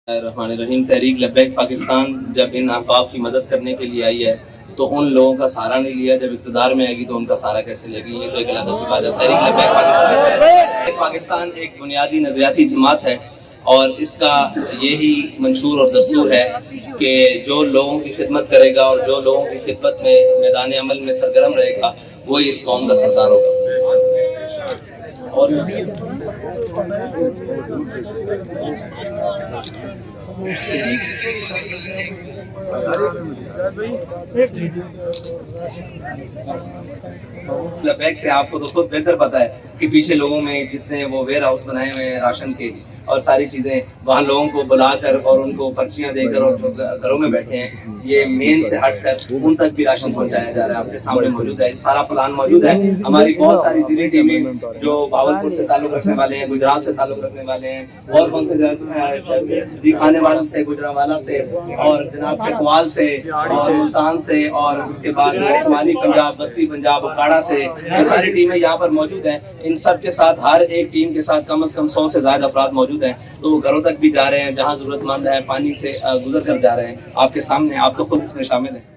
الرحمن الرحیم۔ تحریک لبیک پاکستان جب ان احباب کی مدد کرنے کے لیے آئی ہے تو ان لوگوں کا سہارا نہیں لیا، جب اقتدار میں آئے گی تو ان کا سہارا کیسے لے گی؟ یہ تو ایک علیحدہ سی بات ہے۔ تحریک لبیک پاکستان ایک بنیادی نظریاتی جماعت ہے اور اس کا یہی منشور اور دستور ہے کہ جو لوگوں کی خدمت کرے گا اور جو لوگوں کی خدمت میں میدان عمل میں سرگرم رہے گا وہی اس قوم کا سرسار ہوگا۔ اور لبیک سے آپ کو تو خود بہتر پتا ہے کہ پیچھے لوگوں میں جتنے وہ ویئر ہاؤس بنائے ہوئے ہیں راشن کے اور ساری چیزیں، وہاں لوگوں کو بلا کر اور ان کو پرچیاں دے کر اور جو گھروں میں بیٹھے ہیں یہ مین سے ہٹ کر ان تک بھی راشن پہنچایا جا رہا ہے۔ آپ کے سامنے موجود ہے، سارا پلان موجود ہے۔ ہماری بہت ساری ضلعی ٹیمیں جو بھاولپور سے تعلق رکھنے والے ہیں، گجرات سے تعلق رکھنے والے ہیں، اور کون سے خانے والا سے، گجرانوالہ سے، اور جناب چکوال سے، اور ملتان سے، اور اس کے بعد شمالی پنجاب، بستی پنجاب، اکاڑا سے، یہ ساری ٹیمیں یہاں پر موجود ہیں۔ ان سب کے ساتھ ہر ایک ٹیم کے ساتھ کم از کم 100 سے زائد افراد موجود ہیں، تو وہ گھروں تک بھی جا رہے ہیں، جہاں ضرورت مند ہے پانی سے گزر کر جا رہے ہیں۔ آپ کے سامنے، آپ تو خود اس میں شامل ہیں۔